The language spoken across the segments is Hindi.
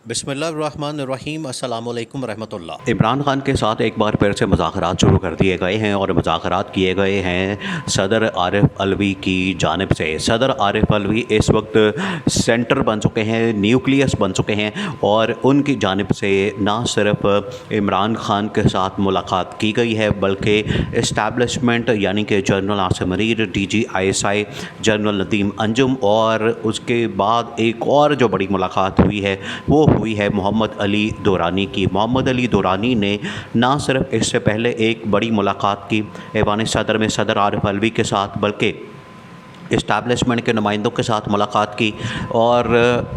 बिस्मिल्लाहिर्रहमानिर्रहीम अस्सलामुअलैकुम रहमतुल्लाह। इमरान खान के साथ एक बार फिर से मुज़ाकरात शुरू कर दिए गए हैं और मुज़ाकरात किए गए हैं सदर आरिफ अलवी की जानिब से। सदर आरिफ अलवी इस वक्त सेंटर बन चुके हैं, न्यूक्लियस बन चुके हैं और उनकी जानिब से ना सिर्फ इमरान खान के साथ मुलाकात की गई है बल्कि इस्टेब्लिशमेंट यानी कि general Asim Munir, DGISI general Nadeem Anjum और उसके बाद एक और जो बड़ी मुलाकात हुई है वो हुई है मोहम्मद अली दुरानी की। मोहम्मद अली दुरानी ने ना सिर्फ इससे पहले एक बड़ी मुलाकात की ऐवान सदर में सदर आरिफ अलवी के साथ बल्कि इस्टेब्लिशमेंट के नुमाइंदों के साथ मुलाकात की और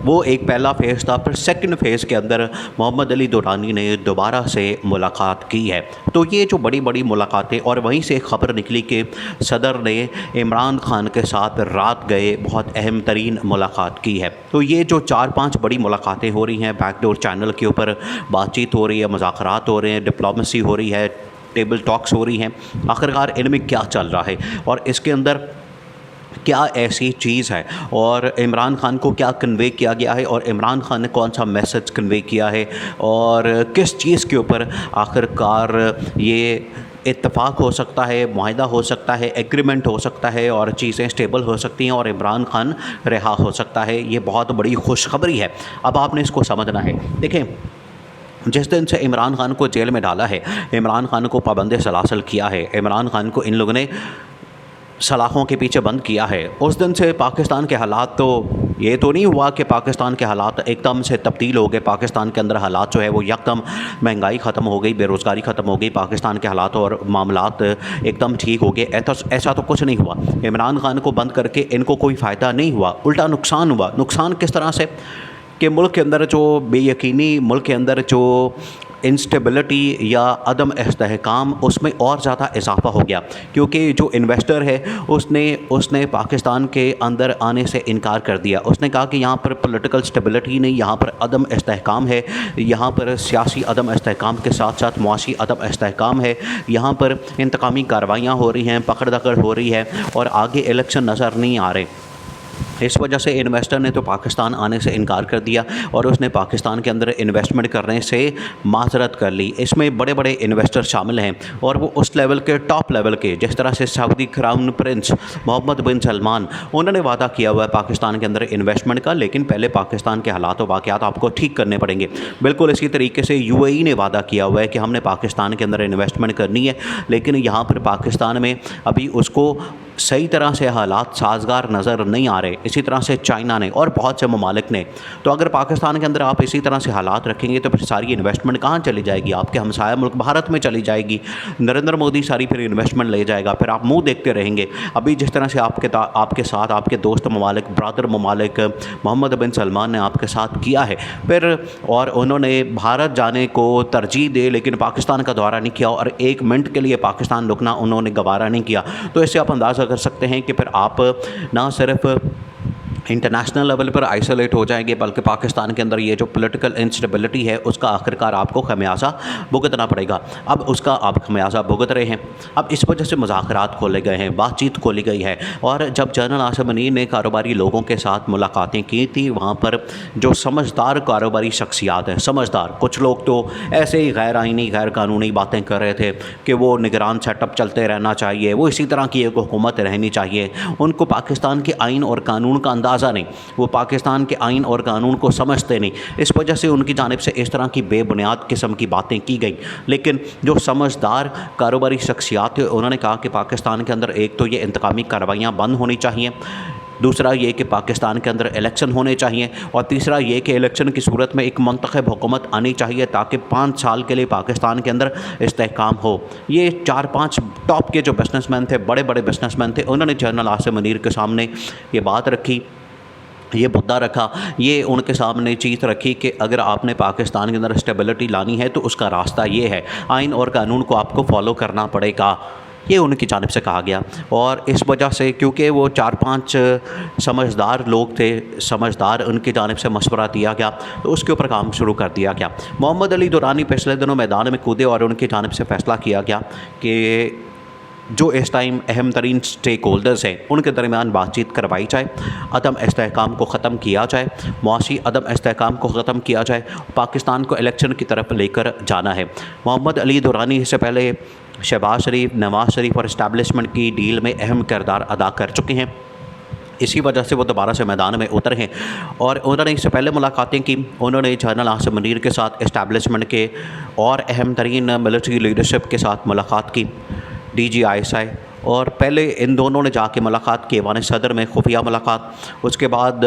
वो एक पहला फ़ेज़ था। फिर सेकंड फ़ेज़ के अंदर मोहम्मद अली दुरानी ने दोबारा से मुलाकात की है। तो ये जो बड़ी बड़ी मुलाकातें, और वहीं से एक ख़बर निकली कि सदर ने इमरान खान के साथ रात गए बहुत अहम तरीन मुलाकात की है। तो ये जो 4-5 बड़ी मुलाकातें हो रही हैं, बैकडोर चैनल के ऊपर बातचीत हो रही है, मुज़ाकरात हो रहे हैं, डिप्लोमेसी हो रही है, टेबल टॉक्स हो रही हैं, आखिरकार इनमें क्या चल रहा है और इसके अंदर क्या ऐसी चीज़ है और इमरान खान को क्या कन्वे किया गया है और इमरान खान ने कौन सा मैसेज कन्वे किया है और किस चीज़ के ऊपर आखिरकार ये इत्तफ़ाक़ हो सकता है, मुआहिदा हो सकता है, एग्रीमेंट हो सकता है और चीज़ें स्टेबल हो सकती हैं और इमरान खान रिहा हो सकता है। ये बहुत बड़ी खुशखबरी है। अब आपने इसको समझना है। देखें, जिस दिन से इमरान खान को जेल में डाला है, इमरान खान को पाबंद सलासल किया है, इमरान खान को इन लोगों ने सलाखों के पीछे बंद किया है, उस दिन से पाकिस्तान के हालात तो ये तो नहीं हुआ कि पाकिस्तान के हालात एकदम से तब्दील हो गए। पाकिस्तान के अंदर हालात जो है वो यकदम महंगाई ख़त्म हो गई, बेरोज़गारी ख़त्म हो गई, पाकिस्तान के हालात और मामलात एकदम ठीक हो गए। ऐसा तो कुछ नहीं हुआ। इमरान खान को बंद करके इनको कोई फ़ायदा नहीं हुआ, उल्टा नुकसान हुआ। नुकसान किस तरह से कि मुल्क के अंदर जो बेयकीनी, मुल्क के अंदर जो इंस्टेबिलिटी या अदम इस्तेहकाम, उसमें और ज़्यादा इजाफ़ा हो गया क्योंकि जो इन्वेस्टर है उसने पाकिस्तान के अंदर आने से इनकार कर दिया। उसने कहा कि यहाँ पर पॉलिटिकल स्टेबिलिटी नहीं, यहाँ पर अदम इस्तेहकाम है, यहाँ पर सियासी अदम इस्तेहकाम के साथ साथ मुआशी अदम इस्तेहकाम है, यहाँ पर इंतकामी कार्रवाइयाँ हो रही हैं, पकड़ दकड़ हो रही है और आगे इलेक्शन नज़र नहीं आ रहे। इस वजह से इन्वेस्टर ने तो पाकिस्तान आने से इनकार कर दिया और उसने पाकिस्तान के अंदर इन्वेस्टमेंट करने से माजरत कर ली। इसमें बड़े बड़े इन्वेस्टर शामिल हैं और वो उस लेवल के, टॉप लेवल के, जिस तरह से सऊदी क्राउन प्रिंस मोहम्मद बिन सलमान, उन्होंने वादा किया हुआ है पाकिस्तान के अंदर इन्वेस्टमेंट का, लेकिन पहले पाकिस्तान के हालात व वाक़यात आपको ठीक करने पड़ेंगे। बिल्कुल इसी तरीके से UAE ने वादा किया हुआ है कि हमने पाकिस्तान के अंदर इन्वेस्टमेंट करनी है, लेकिन यहाँ पर पाकिस्तान में अभी उसको सही तरह से हालात साजगार नज़र नहीं आ रहे। इसी तरह से चाइना ने और बहुत से ममालिक ने। तो अगर पाकिस्तान के अंदर आप इसी तरह से हालात रखेंगे तो फिर सारी इन्वेस्टमेंट कहाँ चली जाएगी? आपके हमसाया मुल्क भारत में चली जाएगी। नरेंद्र मोदी सारी फिर इन्वेस्टमेंट ले जाएगा, फिर आप मुंह देखते रहेंगे। अभी जिस तरह से आपके साथ आपके दोस्त ममालिक, ब्रदर ममालिक मोहम्मद बिन सलमान ने आपके साथ किया है, फिर और उन्होंने भारत जाने को तरजीह दे लेकिन पाकिस्तान का दौरा नहीं किया और 1 मिनट के लिए पाकिस्तान रुकना उन्होंने गवारा नहीं किया। तो इससे आप अंदाज़ा कर सकते हैं कि फिर आप ना सिर्फ इंटरनेशनल लेवल पर आइसोलेट हो जाएंगे बल्कि पाकिस्तान के अंदर ये जो पॉलिटिकल इंस्टेबिलिटी है उसका आखिरकार आपको खमियाजा भुगतना पड़ेगा। अब उसका आप खमियाजा भुगत रहे हैं। अब इस वजह से मुज़ाकरात खोले गए हैं, बातचीत खोली गई है। और जब जनरल आसिम मुनीर ने कारोबारी लोगों के साथ मुलाकातें की थी, वहाँ पर जो समझदार कारोबारी शख्सियात हैं, समझदार, कुछ लोग तो ऐसे ही गैर आइनी, गैर कानूनी बातें कर रहे थे कि वो निगरान सेटअप चलते रहना चाहिए, वो इसी तरह की एक हुकूमत रहनी चाहिए। उनको पाकिस्तान के आइन और कानून का अंदाज़ा नहीं, वो पाकिस्तान के आइन और कानून को समझते नहीं। इस वजह से उनकी जानिब से इस तरह की बेबुनियाद किस्म की बातें की गई। लेकिन जो समझदार कारोबारी शख्सियात थे उन्होंने कहा कि पाकिस्तान के अंदर एक तो ये इंतकामी कार्रवाइयाँ बंद होनी चाहिए, दूसरा ये कि पाकिस्तान के अंदर इलेक्शन होने चाहिए और तीसरा ये कि इलेक्शन की सूरत में एक मुंतखब हुकूमत आनी चाहिए ताकि 5 साल के लिए पाकिस्तान के अंदर इस्तेहकाम हो। ये 4-5 टॉप के जो बिजनेसमैन थे, बड़े बड़े बिजनेसमैन थे, उन्होंने जनरल आसिम मुनीर के सामने ये बात रखी, ये मुद्दा रखा, ये उनके सामने चीज़ रखी कि अगर आपने पाकिस्तान के अंदर स्टेबिलिटी लानी है तो उसका रास्ता ये है, आइन और कानून को आपको फॉलो करना पड़ेगा। ये उनकी जानिब से कहा गया और इस वजह से क्योंकि वो 4-5 समझदार लोग थे, समझदार, उनकी जानिब से मशवरा दिया गया तो उसके ऊपर काम शुरू कर दिया गया। मोहम्मद अली दुरानी पिछले दिनों मैदान में कूदे और उनकी जानिब से फ़ैसला किया गया कि जो इस टाइम अहम तरीन स्टेक होल्डर्स हैं उनके दरमियान बातचीत करवाई जाए, अदम इस्तेहकाम को ख़त्म किया जाए, मुआशी अदम इस्तेहकाम को ख़त्म किया जाए, पाकिस्तान को इलेक्शन की तरफ लेकर जाना है। मोहम्मद अली दुरानी इससे पहले शहबाज शरीफ, नवाज़ शरीफ और इस्टेब्लिशमेंट की डील में अहम किरदार अदा कर चुके हैं। इसी वजह से वो दोबारा से मैदान में उतरे हैं और उन्होंने इससे पहले मुलाकातें की। उन्होंने जनरल आसिम मुनीर के साथ, इस्टेब्लिशमेंट के और अहम तरीन मिलिट्री लीडरशिप के साथ मुलाकात की, DGISI, और पहले इन दोनों ने जाके मुलाकात की ऐवान सदर में, खुफिया मुलाकात। उसके बाद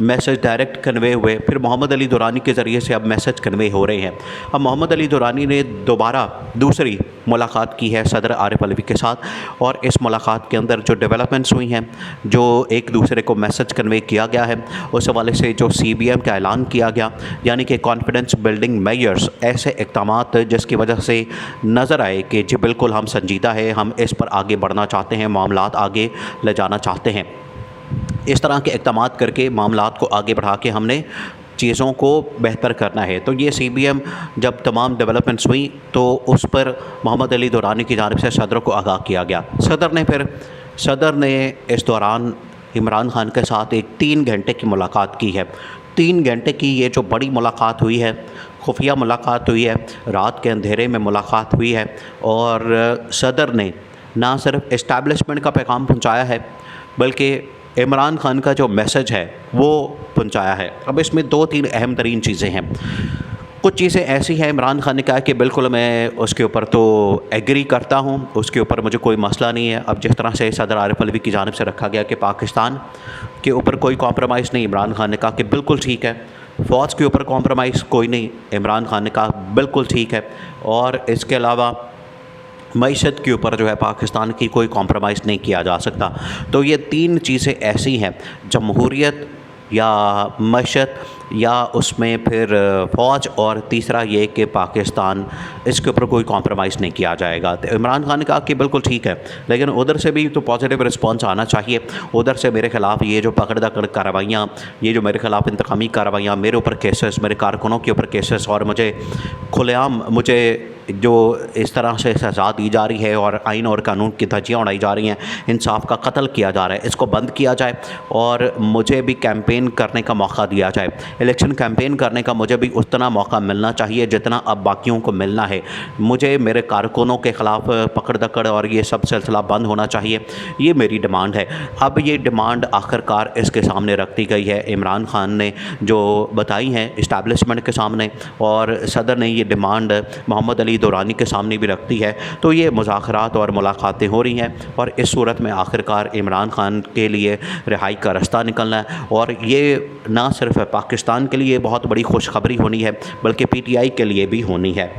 मैसेज डायरेक्ट कन्वे हुए, फिर मोहम्मद अली दुरानी के ज़रिए से अब मैसेज कन्वे हो रहे हैं। अब मोहम्मद अली दुरानी ने दोबारा दूसरी मुलाकात की है सदर आरिफ अलवी के साथ और इस मुलाकात के अंदर जो डेवलपमेंट्स हुई हैं, जो एक दूसरे को मैसेज कन्वे किया गया है, उस हवाले से जो CBM का ऐलान किया गया, यानी कि कॉन्फिडेंस बिल्डिंग मेजर्स, ऐसे इक़दामात जिसकी वजह से नज़र आए कि जी बिल्कुल हम संजीदा है, हम इस पर आगे बढ़ना चाहते हैं, मामलात आगे ले जाना चाहते हैं। इस तरह के इक़दामात करके मामलात को आगे बढ़ा के हमने चीज़ों को बेहतर करना है। तो ये CBM जब तमाम डेवलपमेंट्स हुई तो उस पर मोहम्मद अली दुरानी की जानिब से सदर को आगाह किया गया। सदर ने इस दौरान इमरान खान के साथ एक 3 घंटे की मुलाकात की है। 3 घंटे की ये जो बड़ी मुलाकात हुई है, खुफिया मुलाकात हुई है, रात के अंधेरे में मुलाकात हुई है और सदर ने ना सिर्फ इस्टेब्लिशमेंट का पैगाम पहुँचाया है बल्कि इमरान खान का जो मैसेज है वो पहुंचाया है। अब इसमें 2-3 अहम तरीन चीज़ें हैं। कुछ चीज़ें ऐसी हैं इमरान खान ने कहा कि बिल्कुल मैं उसके ऊपर तो एग्री करता हूँ, उसके ऊपर मुझे कोई मसला नहीं है। अब जिस तरह से सदर आरिफ अलवी की जानिब से रखा गया कि पाकिस्तान के ऊपर कोई कॉम्प्रोमाइज़ नहीं, इमरान खान ने कहा कि बिल्कुल ठीक है। फ़ौज के ऊपर कॉम्प्रोमाइज़ कोई नहीं, इमरान खान ने कहा बिल्कुल ठीक है। और इसके अलावा मईशत के ऊपर जो है पाकिस्तान की कोई कॉम्प्रोमाइज़ नहीं किया जा सकता। तो ये 3 चीज़ें ऐसी हैं, जमहूरियत या मईशत या उसमें फिर फ़ौज, और तीसरा ये कि पाकिस्तान, इसके ऊपर कोई कॉम्प्रोमाइज़ नहीं किया जाएगा। तो इमरान खान ने कहा कि बिल्कुल ठीक है, लेकिन उधर से भी तो पॉजिटिव रिस्पॉन्स आना चाहिए। उधर से मेरे ख़िलाफ़ ये जो पकड़ दकड़ कार्रवाइयाँ, ये जो मेरे ख़िलाफ़ इंतकामी कार्रवाइयाँ, मेरे ऊपर केसेस, मेरे कारकुनों के ऊपर केसेस, और मुझे खुलेआम मुझे जो इस तरह से सज़ा दी जा रही है और आइन और कानून की धज्जियाँ उड़ाई जा रही हैं, इंसाफ का कत्ल किया जा रहा है, इसको बंद किया जाए और मुझे भी कैंपेन करने का मौका दिया जाए। इलेक्शन कैंपेन करने का मुझे भी उतना मौका मिलना चाहिए जितना अब बाकियों को मिलना है। मुझे मेरे कारकुनों के ख़िलाफ़ पकड़ दकड़ और ये सब सिलसिला बंद होना चाहिए, ये मेरी डिमांड है। अब ये डिमांड आखिरकार इसके सामने रख दी गई है, इमरान खान ने जो बताई हैं इस्टेब्लिशमेंट के सामने, और सदर ने ये डिमांड मोहम्मद अली दुरानी के सामने भी रखती है। तो ये मुज़ाकरात और मुलाकातें हो रही हैं और इस सूरत में आखिरकार इमरान खान के लिए रिहाई का रास्ता निकलना है। और ये ना सिर्फ पाकिस्तान के लिए बहुत बड़ी खुशखबरी होनी है बल्कि PTI के लिए भी होनी है।